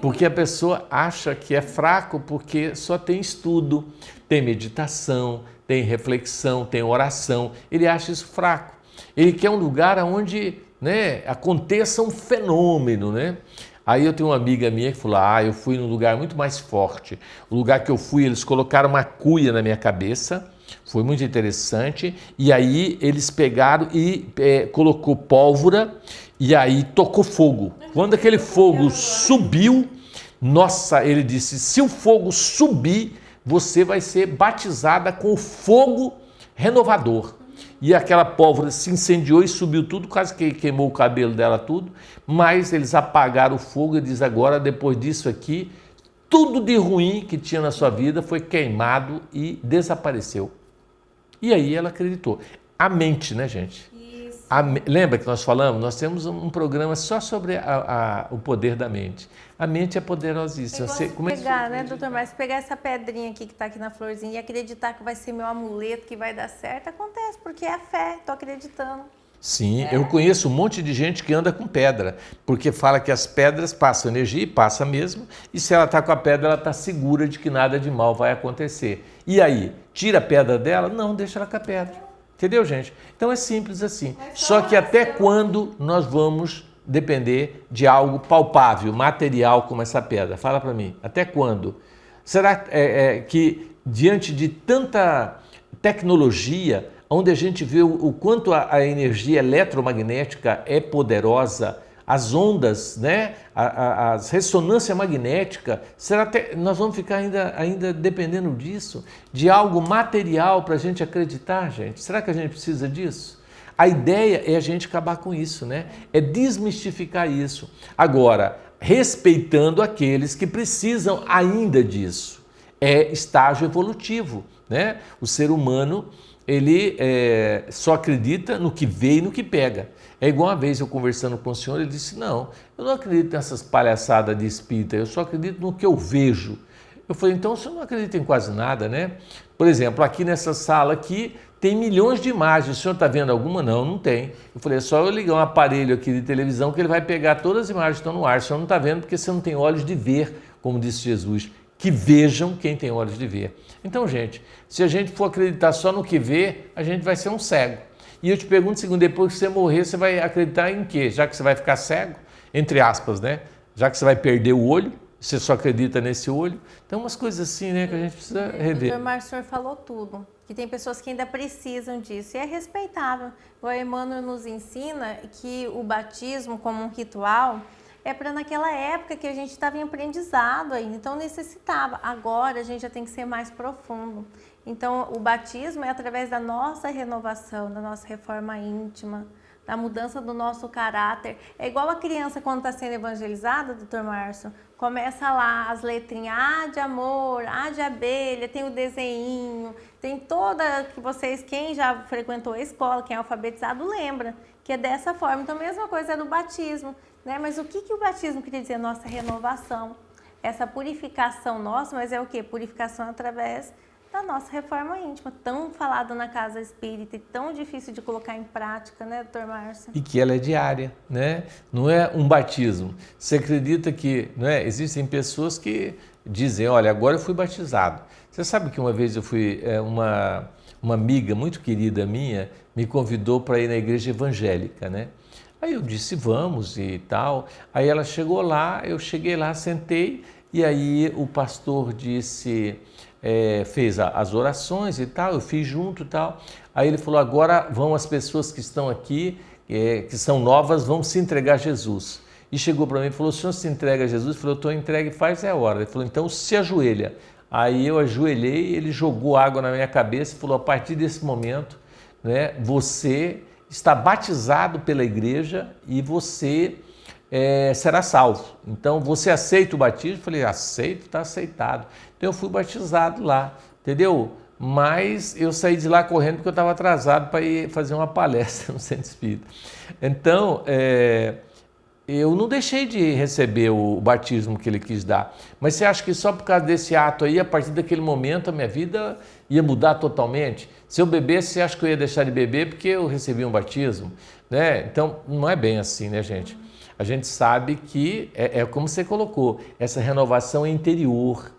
Porque a pessoa acha que é fraco porque só tem estudo, tem meditação, tem reflexão, tem oração. Ele acha isso fraco. Ele quer um lugar onde, né, aconteça um fenômeno, né? Aí eu tenho uma amiga minha que falou: eu fui num lugar muito mais forte. O lugar que eu fui, eles colocaram uma cuia na minha cabeça, foi muito interessante, e aí eles pegaram e colocou pólvora, e aí tocou fogo. Quando aquele fogo subiu, nossa, ele disse: se o fogo subir, você vai ser batizada com o fogo renovador. E aquela pólvora se incendiou e subiu tudo, quase que queimou o cabelo dela tudo, mas eles apagaram o fogo e diz: agora, depois disso aqui, tudo de ruim que tinha na sua vida foi queimado e desapareceu. E aí ela acreditou. A mente, né, gente? Isso. Lembra que nós falamos? Nós temos um programa só sobre o poder da mente. A mente é poderosíssima. Pegar, né, doutor Márcio, pegar essa pedrinha aqui que está aqui na florzinha e acreditar que vai ser meu amuleto, que vai dar certo, acontece, porque é fé, estou acreditando. Sim, eu conheço um monte de gente que anda com pedra, porque fala que as pedras passam energia, e passa mesmo, e se ela está com a pedra, ela está segura de que nada de mal vai acontecer. E aí, tira a pedra dela? Não, deixa ela com a pedra. Entendeu, gente? Então é simples assim. Só que até quando nós vamos depender de algo palpável, material como essa pedra? Fala para mim, até quando? Será que diante de tanta tecnologia, onde a gente vê o quanto a energia eletromagnética é poderosa, as ondas, né? As ressonância magnética, será que nós vamos ficar ainda dependendo disso? De algo material para a gente acreditar, gente? Será que a gente precisa disso? A ideia é a gente acabar com isso, né? É desmistificar isso. Agora, respeitando aqueles que precisam ainda disso. É estágio evolutivo, né? O ser humano, ele só acredita no que vê e no que pega. É igual uma vez eu conversando com o senhor, ele disse, não, eu não acredito nessas palhaçadas de espírita, eu só acredito no que eu vejo. Eu falei, então o senhor não acredita em quase nada, né? Por exemplo, aqui nessa sala aqui tem milhões de imagens, o senhor está vendo alguma? Não, não tem. Eu falei, é só eu ligar um aparelho aqui de televisão que ele vai pegar todas as imagens que estão no ar, o senhor não está vendo porque você não tem olhos de ver, como disse Jesus. Que vejam quem tem olhos de ver. Então, gente, se a gente for acreditar só no que vê, a gente vai ser um cego. E eu te pergunto, segundo, depois que você morrer, você vai acreditar em quê? Já que você vai ficar cego, entre aspas, né? Já que você vai perder o olho, você só acredita nesse olho. Então, umas coisas assim, né, que a gente precisa rever. Doutor Márcio, o senhor falou tudo, que tem pessoas que ainda precisam disso, e é respeitável. O Emmanuel nos ensina que o batismo, como um ritual, é para naquela época que a gente estava em aprendizado ainda, então necessitava. Agora a gente já tem que ser mais profundo. Então o batismo é através da nossa renovação, da nossa reforma íntima, da mudança do nosso caráter. É igual a criança quando está sendo evangelizada, doutor Márcio, começa lá as letrinhas, A de amor, A de abelha, tem o desenho, tem toda, que vocês, quem já frequentou a escola, quem é alfabetizado, lembra que é dessa forma. Então a mesma coisa é no batismo. Né? Mas o que o batismo queria dizer? Nossa renovação, essa purificação nossa, mas é o que? Purificação através da nossa reforma íntima, tão falada na casa espírita e tão difícil de colocar em prática, né, doutor Márcio? E que ela é diária, né? Não é um batismo. Você acredita que, não é? Existem pessoas que dizem, olha, agora eu fui batizado. Você sabe que uma vez eu fui, uma amiga muito querida minha me convidou para ir na igreja evangélica, né? Aí eu disse, vamos e tal. Aí ela chegou lá, eu cheguei lá, sentei, e aí o pastor disse, fez as orações e tal, eu fiz junto e tal. Aí ele falou, agora vão as pessoas que estão aqui, que são novas, vão se entregar a Jesus. E chegou para mim e falou, o senhor se entrega a Jesus? Eu falei, eu estou entregue faz a hora. Ele falou, então se ajoelha. Aí eu ajoelhei, ele jogou água na minha cabeça e falou, a partir desse momento, né, você está batizado pela igreja e você será salvo. Então, você aceita o batismo? Eu falei, aceito, está aceitado. Então, eu fui batizado lá, entendeu? Mas eu saí de lá correndo porque eu estava atrasado para ir fazer uma palestra no Centro Espírita. Então, eu não deixei de receber o batismo que ele quis dar. Mas você acha que só por causa desse ato aí, a partir daquele momento, a minha vida ia mudar totalmente? Se eu bebesse, você acha que eu ia deixar de beber porque eu recebi um batismo? Né? Então, não é bem assim, né, gente? A gente sabe que, como você colocou, essa renovação é interior.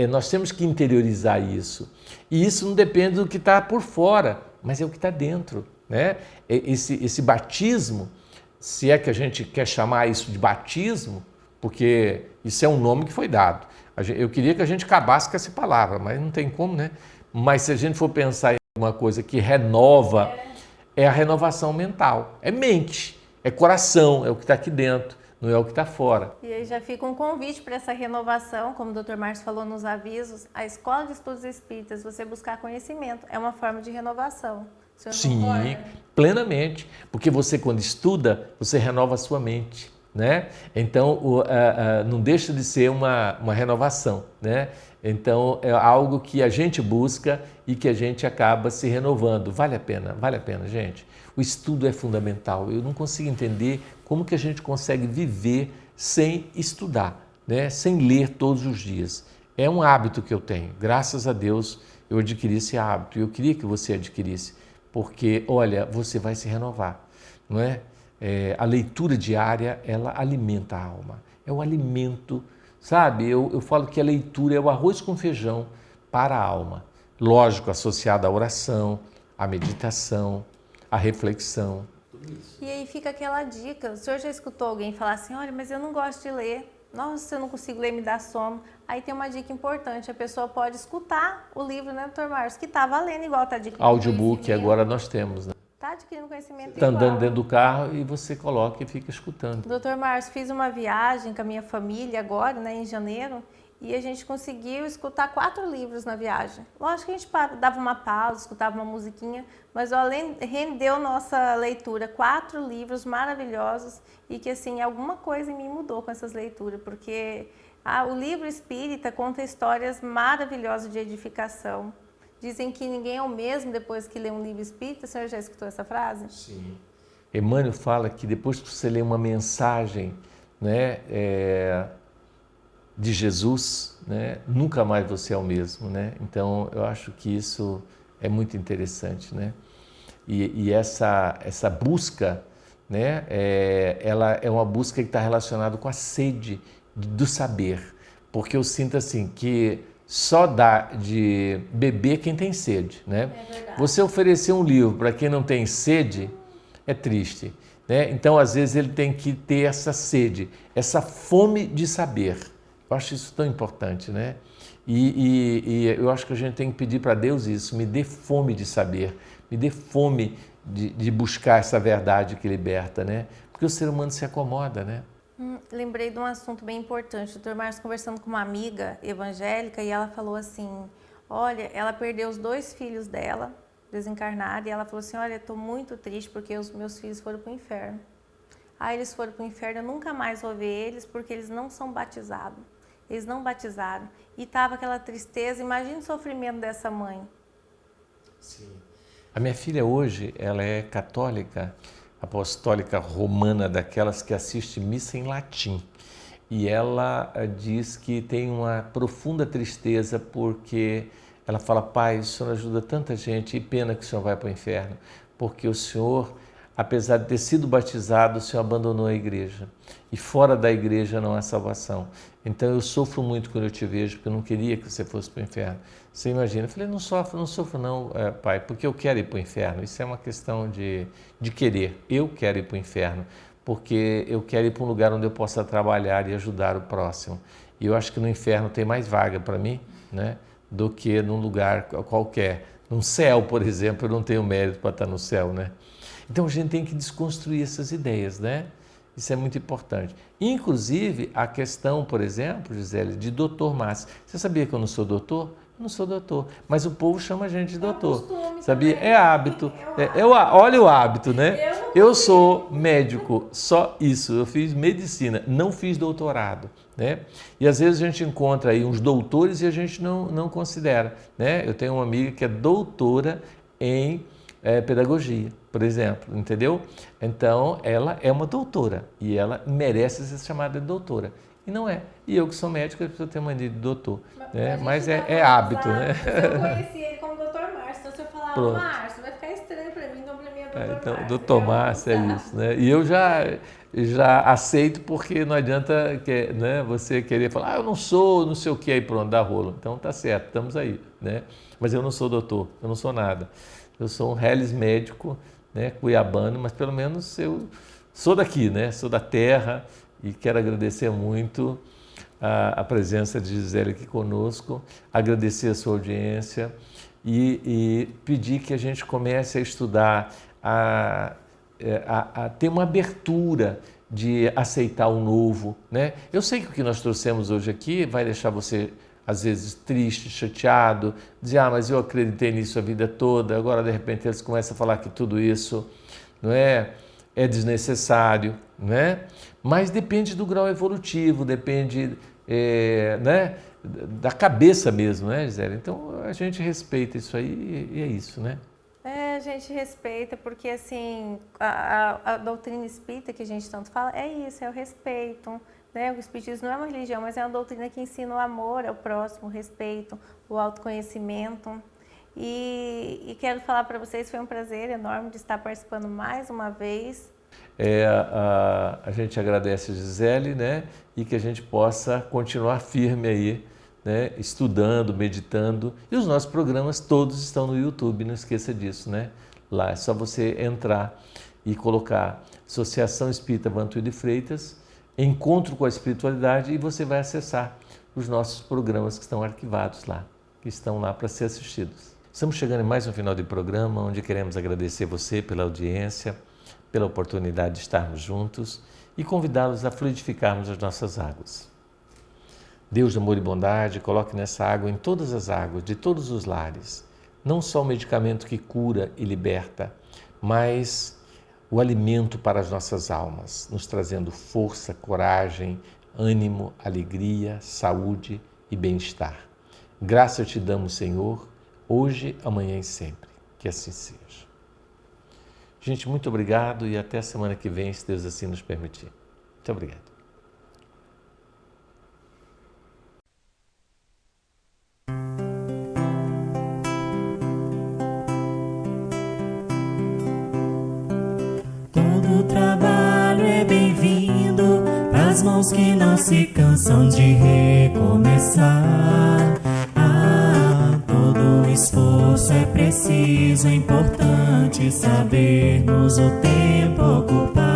Nós temos que interiorizar isso. E isso não depende do que está por fora, mas é o que está dentro. Né? Esse batismo, se é que a gente quer chamar isso de batismo, porque isso é um nome que foi dado. Eu queria que a gente acabasse com essa palavra, mas não tem como, né? Mas se a gente for pensar em uma coisa que renova, é a renovação mental. É mente, é coração, é o que está aqui dentro, não é o que está fora. E aí já fica um convite para essa renovação, como o Dr. Márcio falou nos avisos, a Escola de Estudos Espíritas, você buscar conhecimento, é uma forma de renovação. Sim, plenamente, porque você quando estuda, você renova a sua mente, né? Então, não deixa de ser uma renovação, né? Então, é algo que a gente busca e que a gente acaba se renovando. Vale a pena, gente. O estudo é fundamental. Eu não consigo entender como que a gente consegue viver sem estudar, né? Sem ler todos os dias. É um hábito que eu tenho. Graças a Deus eu adquiri esse hábito. E eu queria que você adquirisse, porque, olha, você vai se renovar, não é? A leitura diária, ela alimenta a alma. É o alimento, sabe? Eu falo que a leitura é o arroz com feijão para a alma. Lógico, associado à oração, à meditação, à reflexão. E aí fica aquela dica, o senhor já escutou alguém falar assim, olha, mas eu não gosto de ler, nossa, eu não consigo ler, me dá sono. Aí tem uma dica importante, a pessoa pode escutar o livro, né, doutor Márcio, que está valendo igual, está adquirindo Audiobook agora nós temos, né? Está adquirindo conhecimento Está igual. andando dentro do carro e você coloca e fica escutando. Doutor Márcio, fiz uma viagem com a minha família agora, né, em janeiro, e a gente conseguiu escutar 4 livros na viagem. Lógico que a gente dava uma pausa, escutava uma musiquinha, mas além rendeu nossa leitura 4 livros maravilhosos e que assim alguma coisa em mim mudou com essas leituras, porque o livro espírita conta histórias maravilhosas de edificação. Dizem que ninguém é o mesmo depois que lê um livro espírita. O senhor já escutou essa frase? Sim. Emmanuel fala que depois que você lê uma mensagem, né, de Jesus, né, nunca mais você é o mesmo, né? Então eu acho que isso é muito interessante, né? E essa busca, né, ela é uma busca que está relacionada com a sede do saber, porque eu sinto assim que só dá de beber quem tem sede, né? Você oferecer um livro para quem não tem sede é triste, né? Então às vezes ele tem que ter essa sede, essa fome de saber. Eu acho isso tão importante, né? E eu acho que a gente tem que pedir para Deus isso, me dê fome de saber, me dê fome de buscar essa verdade que liberta, né? Porque o ser humano se acomoda, né? Lembrei de um assunto bem importante. O doutor Márcio conversando com uma amiga evangélica e ela falou assim, olha, ela perdeu os 2 filhos dela, desencarnados, e ela falou assim, olha, estou muito triste porque os meus filhos foram para o inferno. Aí eles foram para o inferno, eu nunca mais vou ver eles porque eles não são batizados. Eles não batizaram. E estava aquela tristeza, imagina o sofrimento dessa mãe. Sim. A minha filha hoje, ela é católica, apostólica romana, daquelas que assiste missa em latim. E ela diz que tem uma profunda tristeza porque ela fala, pai, o Senhor ajuda tanta gente e pena que o Senhor vai para o inferno, porque o Senhor, apesar de ter sido batizado, o Senhor abandonou a igreja. E fora da igreja não há salvação. Então eu sofro muito quando eu te vejo, porque eu não queria que você fosse para o inferno. Você imagina? Eu falei, não sofro não, pai, porque eu quero ir para o inferno. Isso é uma questão de querer. Eu quero ir para o inferno, porque eu quero ir para um lugar onde eu possa trabalhar e ajudar o próximo. E eu acho que no inferno tem mais vaga para mim, né, do que num lugar qualquer. Num céu, por exemplo, eu não tenho mérito para estar no céu, né? Então a gente tem que desconstruir essas ideias, né? Isso é muito importante. Inclusive a questão, por exemplo, Gisele, de doutor Márcio. Você sabia que eu não sou doutor? Eu não sou doutor, mas o povo chama a gente de doutor. Sabia? Também. É hábito. Olha o hábito, né? Eu sou médico, só isso. Eu fiz medicina, não fiz doutorado, né? E às vezes a gente encontra aí uns doutores e a gente não considera, né? Eu tenho uma amiga que é doutora em pedagogia, por exemplo, entendeu? Então, ela é uma doutora e ela merece ser chamada de doutora. E não é. E eu que sou médico, eu preciso ter mania de doutor. Mas é hábito, né? Eu conheci ele como doutor Márcio, então se eu falar Márcio, vai ficar estranho para mim, então para mim é doutor Márcio. Então, doutor Márcio é isso, né? E eu já aceito porque não adianta né, você querer falar, eu não sou, não sei o que, aí pronto, dá rolo. Então tá certo, estamos aí, né? Mas eu não sou doutor, eu não sou nada. Eu sou um reles médico, né, cuiabano, mas pelo menos eu sou daqui, né? Sou da terra e quero agradecer muito a presença de Gisele aqui conosco, agradecer a sua audiência e pedir que a gente comece a estudar, a ter uma abertura de aceitar o novo, né? Eu sei que o que nós trouxemos hoje aqui vai deixar você às vezes triste, chateado, dizer, mas eu acreditei nisso a vida toda, agora de repente eles começam a falar que tudo isso não é desnecessário, né? Mas depende do grau evolutivo, depende né, da cabeça mesmo, né, Gisele? Então a gente respeita isso aí e é isso, né? a gente respeita, porque assim, a doutrina espírita que a gente tanto fala é isso, é o respeito, né? O espiritismo não é uma religião, mas é uma doutrina que ensina o amor ao próximo, o respeito, o autoconhecimento. E quero falar para vocês, foi um prazer enorme de estar participando mais uma vez. A gente agradece a Gisele, né? E que a gente possa continuar firme aí, né? Estudando, meditando. E os nossos programas todos estão no YouTube, não esqueça disso, né? Lá é só você entrar e colocar Associação Espírita Vantuil de Freitas, Encontro com a Espiritualidade, e você vai acessar os nossos programas que estão arquivados lá, que estão lá para ser assistidos. Estamos chegando em mais um final de programa, onde queremos agradecer você pela audiência, pela oportunidade de estarmos juntos e convidá-los a fluidificarmos as nossas águas. Deus de amor e bondade, coloque nessa água, em todas as águas, de todos os lares, não só o medicamento que cura e liberta, mas o alimento para as nossas almas, nos trazendo força, coragem, ânimo, alegria, saúde e bem-estar. Graça te damos, Senhor, hoje, amanhã e sempre. Que assim seja. Gente, muito obrigado e até a semana que vem, se Deus assim nos permitir. Muito obrigado. Todo trabalho é bem-vindo, as mãos que não se cansam de recomeçar. Todo esforço é preciso, é importante sabermos o tempo ocupar.